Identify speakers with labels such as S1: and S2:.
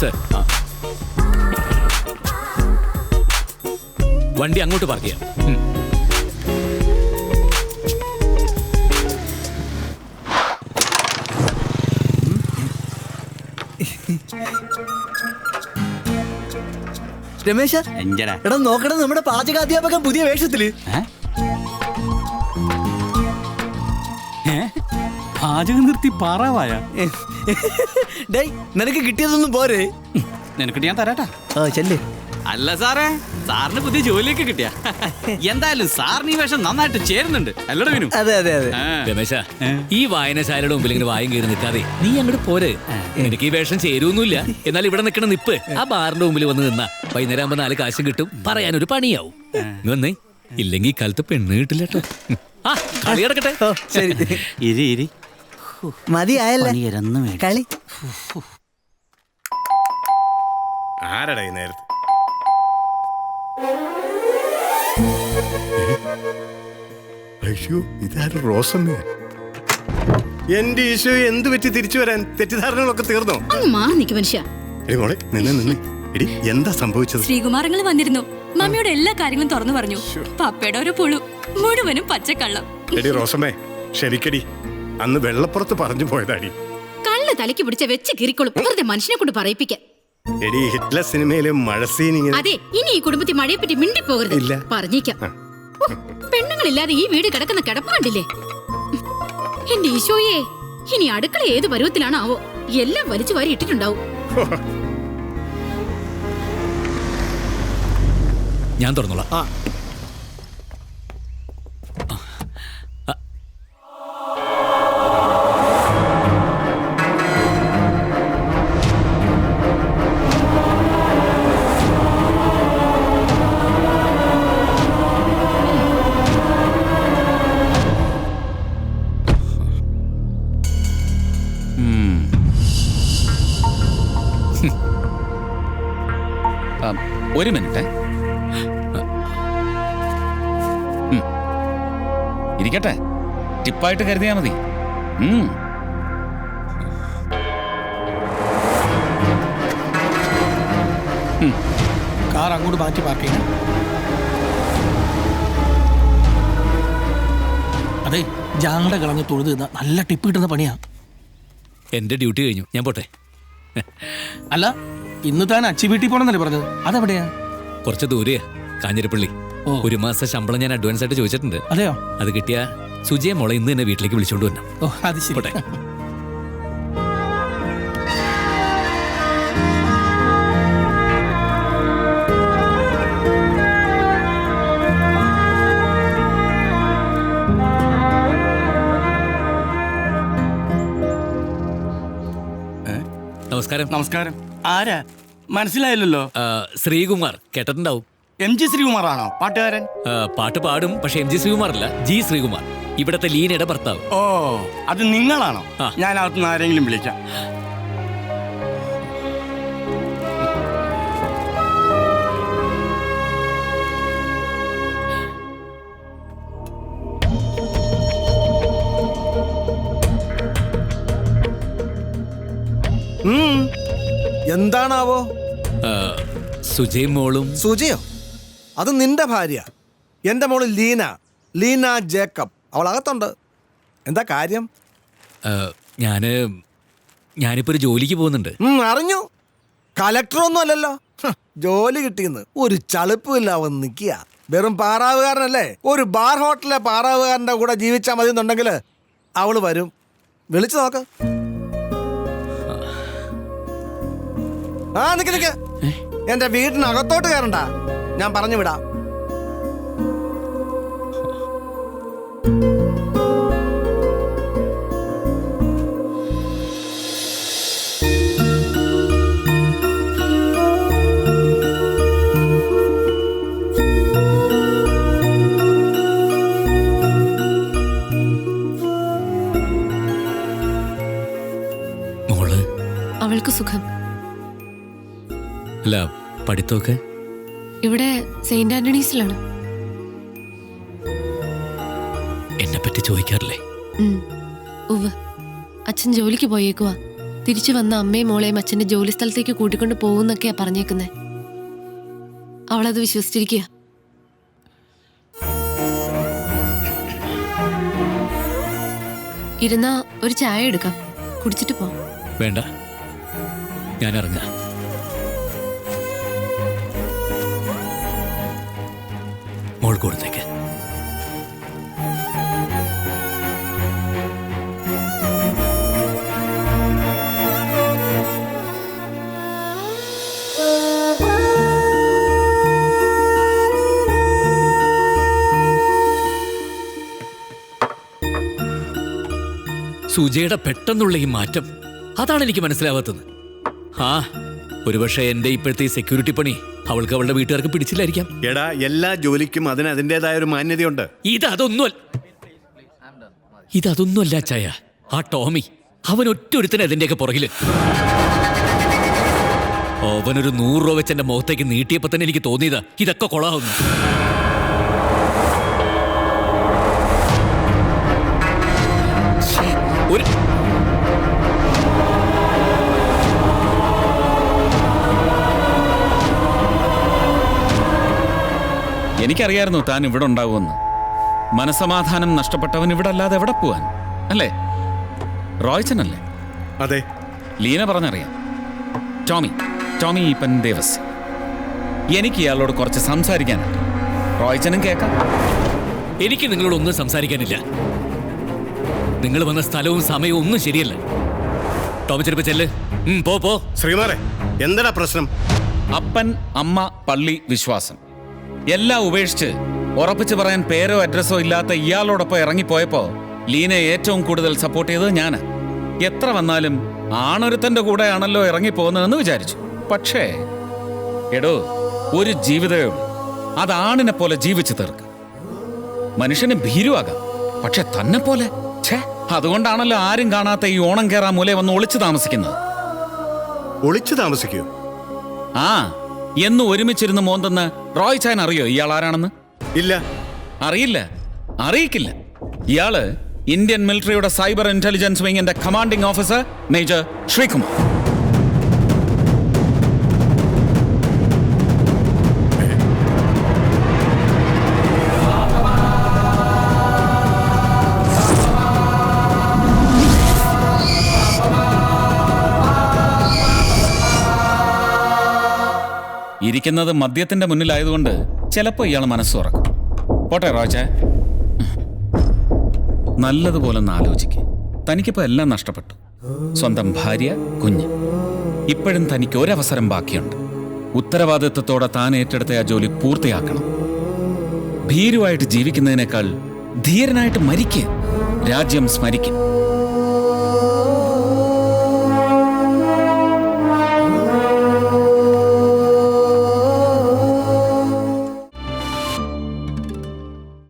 S1: Sir. വണ്ടി അങ്ങോട്ട് park ചെയ്യാം.
S2: രമേശ, എടാ നോക്കണം, നമ്മുടെ പാചകാധ്യാപകൻ പുതിയ വേഷത്തില്.
S3: പാചകം നിർത്തി പാറാവായ.
S2: ഡേയ്, നിനക്ക് കിട്ടിയതൊന്നും പോരെ?
S3: നിനക്ക് ഞാൻ തരാട്ടാ.
S2: ചെല്ലേ.
S3: അല്ല സാറേ, സാറിന് പുതിയ ജോലിയൊക്കെ കിട്ടിയ. എന്തായാലും സാറിന് ഈ വേഷം നന്നായിട്ട് ചേരുന്നുണ്ട്. അല്ലട വിനു?
S2: അതെ അതെ അതെ.
S1: രമേശ, ഈ വായനശാലയുടെ മുമ്പിൽ ഇങ്ങനെ വായും കയറി നിൽക്കാതെ നീ അങ്ങോട്ട് പോരെ. എനിക്ക് ഈ വേഷം ചേരുവൊന്നുമില്ല. എന്നാൽ ഇവിടെ നിൽക്കണ നിപ്പ് ആ ബാറിന്റെ മുമ്പിൽ വന്ന് നിന്നാ വൈകുന്നേരം ആകുമ്പോ 4 കാശും കിട്ടും, പറയാനൊരു പണിയാവും. വന്നേ, ഇല്ലെങ്കിൽ ഈ കാലത്ത് പെണ്ണ് കിട്ടില്ല കേട്ടോ. ആ കളി കിടക്കട്ടെ.
S2: ശരി,
S3: ഇരി ഇരി.
S2: മതിയായല്ലേ കളി?
S4: ആരടാ ഈ നേരത്തെ? അയ്യോ, ഇതാരും റോസമ്മ. എന്റെ ഈശോ, എന്ത് പറ്റി തിരിച്ചു വരാൻ? തെറ്റിദ്ധാരണകളൊക്കെ തീർന്നോ?
S5: മാറി നിൽക്കും മനുഷ്യ.
S4: മോളെ നിന്ന് എടി, എന്താ സംഭവിച്ചത്?
S5: ശ്രീകുമാരങ്ങൾ വന്നിരുന്നു. മമ്മിയോട് എല്ലാ കാര്യങ്ങളും തുറന്നു പറഞ്ഞു. പപ്പയുടെ ഒരു പുളു മുഴുവനും പച്ചക്കള്ളം.
S4: എടി റോസമ്മേ, ക്ഷമിക്കടി. അന്ന് വെള്ളപ്പുറത്ത് പറഞ്ഞു പോയതാടി.
S5: കള്ള് തലയ്ക്ക് പിടിച്ച വെച്ച് കീറിക്കൊള്ളും. വെറുതെ മനുഷ്യനെ കൊണ്ട് പറയിപ്പിക്കാൻ.
S4: എടി, ഹിറ്റ്ലർ സിനിമയിലെ മഴ സീൻ ഇങ്ങനെ.
S5: അതെ, ഇനി ഈ കുടുംബത്തിൽ മഴയെ പറ്റി മിണ്ടിപ്പോകരുത്.
S4: ഇല്ല.
S5: പറഞ്ഞേക്കാം. പെണ്ണുങ്ങളില്ലാതെ ഈ വീട് കിടക്കുന്ന കിടപ്പ് കണ്ടില്ലേ? എന്റെ ഈശോയെ, ഇനി അടുക്കള ഏത് പരുവത്തിലാണോ ആവോ? എല്ലാം വലിച്ചു വാരി ഇട്ടിട്ടുണ്ടാവും.
S1: ഞാൻ തുറന്നോളാം.
S3: ഒരു മിനിറ്റ് ഇരിക്കട്ടെ. ടിപ്പായിട്ട് കരുതിയാ മതി.
S2: കാർ അങ്ങോട്ട് മാറ്റി പാർക്ക് ചെയ്യണം. അതെ, ജാങ്ങളുടെ കളഞ്ഞ് തൊഴുത് നല്ല ടിപ്പ് കിട്ടുന്ന പണിയാ.
S1: എന്റെ ഡ്യൂട്ടി കഴിഞ്ഞു, ഞാൻ പോട്ടെ.
S2: അല്ല, ഇന്ന് താൻ അച്ചി വീട്ടിൽ പോണെന്നല്ലേ പറഞ്ഞത്? അതെവിടെയാ?
S1: കുറച്ച് ദൂരെയാ, കാഞ്ഞിരപ്പള്ളി. 1 മാസം ശമ്പളം ഞാൻ അഡ്വാൻസ് ആയിട്ട് ചോദിച്ചിട്ടുണ്ട്.
S2: അതെയോ?
S1: അത് കിട്ടിയ സുജയ മോളെ ഇന്ന് തന്നെ വീട്ടിലേക്ക് വിളിച്ചോണ്ട് വരണം.
S2: ഓ, അത് ശരി.
S1: പോട്ടെ. നമസ്കാരം.
S6: നമസ്കാരം. ആരാ? മനസ്സിലായില്ലല്ലോ.
S1: ശ്രീകുമാർ കേട്ടിട്ടുണ്ടാവും.
S6: MG ശ്രീകുമാറാണോ പാട്ടുകാരൻ?
S1: പാട്ട് പാടും, പക്ഷെ MG ശ്രീകുമാർ അല്ല, G ശ്രീകുമാർ, ഇവിടത്തെ ലീനയുടെ ഭർത്താവ്.
S6: ഓ, അത് നിങ്ങളാണോ? ഞാൻ അകത്തുനിന്ന് ആരെങ്കിലും വിളിക്കാം.
S7: എന്താണാവോ?
S1: സുജയും മോളും.
S7: സുജയോ? അത് നിന്റെ ഭാര്യ. എന്റെ മോള് ലീന ജേക്കബ്. അവൾ അകത്തുണ്ട്. എന്താ കാര്യം?
S1: ഞാനിപ്പോ ഒരു ജോലിക്ക് പോകുന്നുണ്ട്.
S7: അറിഞ്ഞു. കലക്ടറൊന്നും അല്ലല്ലോ. ജോലി കിട്ടിയെന്ന് ഒരു ചളുപ്പില്ല അവൻ നിൽക്കുക. വെറും പാറാവുകാരനല്ലേ? ഒരു ബാർ ഹോട്ടലിലെ പാറാവുകാരന്റെ കൂടെ ജീവിച്ചാൽ മതി എന്നുണ്ടെങ്കിൽ അവള് വരും. വിളിച്ചു നോക്ക്. നിക്ക്. എന്റെ വീടിനകത്തോട്ട് കയറണ്ട, ഞാൻ പറഞ്ഞു വിടാം.
S1: മോള്?
S5: അവൾക്ക് സുഖം.
S1: അല്ല, പഠിത്തമൊക്കെ?
S5: ഇവിടെ സെയിന്റ് ആന്റണീസിലാണ്.
S1: എന്നെ പറ്റി ചോദിക്കാറില്ലേ?
S5: ഉവ്വ്, അച്ഛൻ ജോലിക്ക് പോയേക്കുവാ.
S8: തിരിച്ചു വന്ന അമ്മയും മോളെയും അച്ഛന്റെ ജോലി സ്ഥലത്തേക്ക് കൂട്ടിക്കൊണ്ട് പോകുന്നൊക്കെയാ പറഞ്ഞേക്കുന്നേ. അവളത് വിശ്വസിച്ചിരിക്കുക. ഇരുന്നാ ഒരു ചായ എടുക്കാം, കുടിച്ചിട്ട് പോ.
S1: വേണ്ട, ഞാൻ ഇറങ്ങ. മോൾ കൊടുത്തേക്ക്. സുജയുടെ പെട്ടെന്നുള്ള ഈ മാറ്റം, അതാണ് എനിക്ക് മനസ്സിലാവാത്തത്. ആ ഒരുപക്ഷെ എന്റെ ഇപ്പോഴത്തെ ഈ സെക്യൂരിറ്റി പണി അവൾക്ക് അവളുടെ വീട്ടുകാർക്ക് പിടിച്ചില്ലായിരിക്കാം.
S4: എടാ, എല്ലാ ജോലിക്കും അതിന് അതിൻ്റെതായ ഒരു മാന്യതയുണ്ട്.
S1: ഇതൊന്നുമല്ല ചായ. ആ ടോമി, അവൻ ഒറ്റൊരുത്തനെ അതിന്റെയൊക്കെ പുറകില്. അവനൊരു 100 രൂപ വെച്ച് എന്റെ മുഖത്തേക്ക് നീട്ടിയപ്പോ തന്നെ എനിക്ക് തോന്നിയതാ ഇതൊക്കെ കൊളാവുന്നു. ഒരു
S9: എനിക്കറിയായിരുന്നു താൻ ഇവിടെ ഉണ്ടാവുമെന്ന്. മനസമാധാനം നഷ്ടപ്പെട്ടവൻ ഇവിടെ അല്ലാതെ എവിടെ പോവാൻ, അല്ലേ? റോയ്ച്ചനല്ലേ?
S4: അതെ.
S9: ലീന പറഞ്ഞറിയാം. ടോമി ഈപ്പൻ ദേവസ്. എനിക്ക് ഇയാളോട് കുറച്ച് സംസാരിക്കാനുണ്ട്. റോയ്ച്ചനും കേൾക്കാം.
S1: എനിക്ക് നിങ്ങളോട് ഒന്നും സംസാരിക്കാനില്ല. നിങ്ങൾ വന്ന സ്ഥലവും സമയവും ഒന്നും ശരിയല്ല. ടോമി ചെറുപ്പം ചെല്ല്. പോ.
S4: ശ്രീമാരെ, എന്താ പ്രശ്നം?
S9: അപ്പൻ, അമ്മ, പള്ളി, വിശ്വാസം എല്ലാം ഉപേക്ഷിച്ച് ഉറപ്പിച്ചു പറയാൻ പേരോ അഡ്രസ്സോ ഇല്ലാത്ത ഇയാളോടൊപ്പം ഇറങ്ങിപ്പോയപ്പോ ലീനയെ ഏറ്റവും കൂടുതൽ സപ്പോർട്ട് ചെയ്തത് ഞാന്. എത്ര വന്നാലും ആണൊരുത്തന്റെ കൂടെയാണല്ലോ ഇറങ്ങിപ്പോകുന്നതെന്ന് വിചാരിച്ചു. പക്ഷേ എടോ, ഒരു ജീവിതമേ ഉള്ളൂ. അത് ആണിനെ പോലെ ജീവിച്ചു തീർക്ക്. മനുഷ്യന് ഭീരുവാകാം, പക്ഷെ തന്നെ പോലെ അതുകൊണ്ടാണല്ലോ ആരും കാണാത്ത ഈ ഓണം കേറാ മൂലെ വന്ന് ഒളിച്ചു താമസിക്കുന്നത്.
S4: ഒളിച്ചു താമസിക്കൂ?
S9: ആ, എന്ന് ഒരുമിച്ചിരുന്ന് മോന്തെന്ന് റോയ് ചാൻ അറിയോ ഇയാൾ ആരാണെന്ന്?
S4: ഇല്ല.
S9: അറിയിക്കില്ല. ഇയാള് ഇന്ത്യൻ മിലിറ്ററിയുടെ സൈബർ ഇന്റലിജൻസ് വിങ്ങിന്റെ കമാൻഡിംഗ് ഓഫീസർ മേജർ ശ്രീകുമാർ. ഇരിക്കുന്നത് മദ്യത്തിന്റെ മുന്നിലായതുകൊണ്ട് ചിലപ്പോ ഇയാൾ മനസ്സ് തുറക്കും. പോട്ടെ റോജ, നല്ലതുപോലെ ഒന്ന് ആലോചിക്ക്. തനിക്കിപ്പോ എല്ലാം നഷ്ടപ്പെട്ടു. സ്വന്തം ഭാര്യ, കുഞ്ഞ്. ഇപ്പോഴും തനിക്ക് ഒരവസരം ബാക്കിയുണ്ട്. ഉത്തരവാദിത്വത്തോടെ താൻ ഏറ്റെടുത്ത ആ ജോലി പൂർത്തിയാക്കണം. ഭീരുവായിട്ട് ജീവിക്കുന്നതിനേക്കാൾ ധീരനായിട്ട് മരിക്കുക. രാജ്യം സ്മരിക്കും.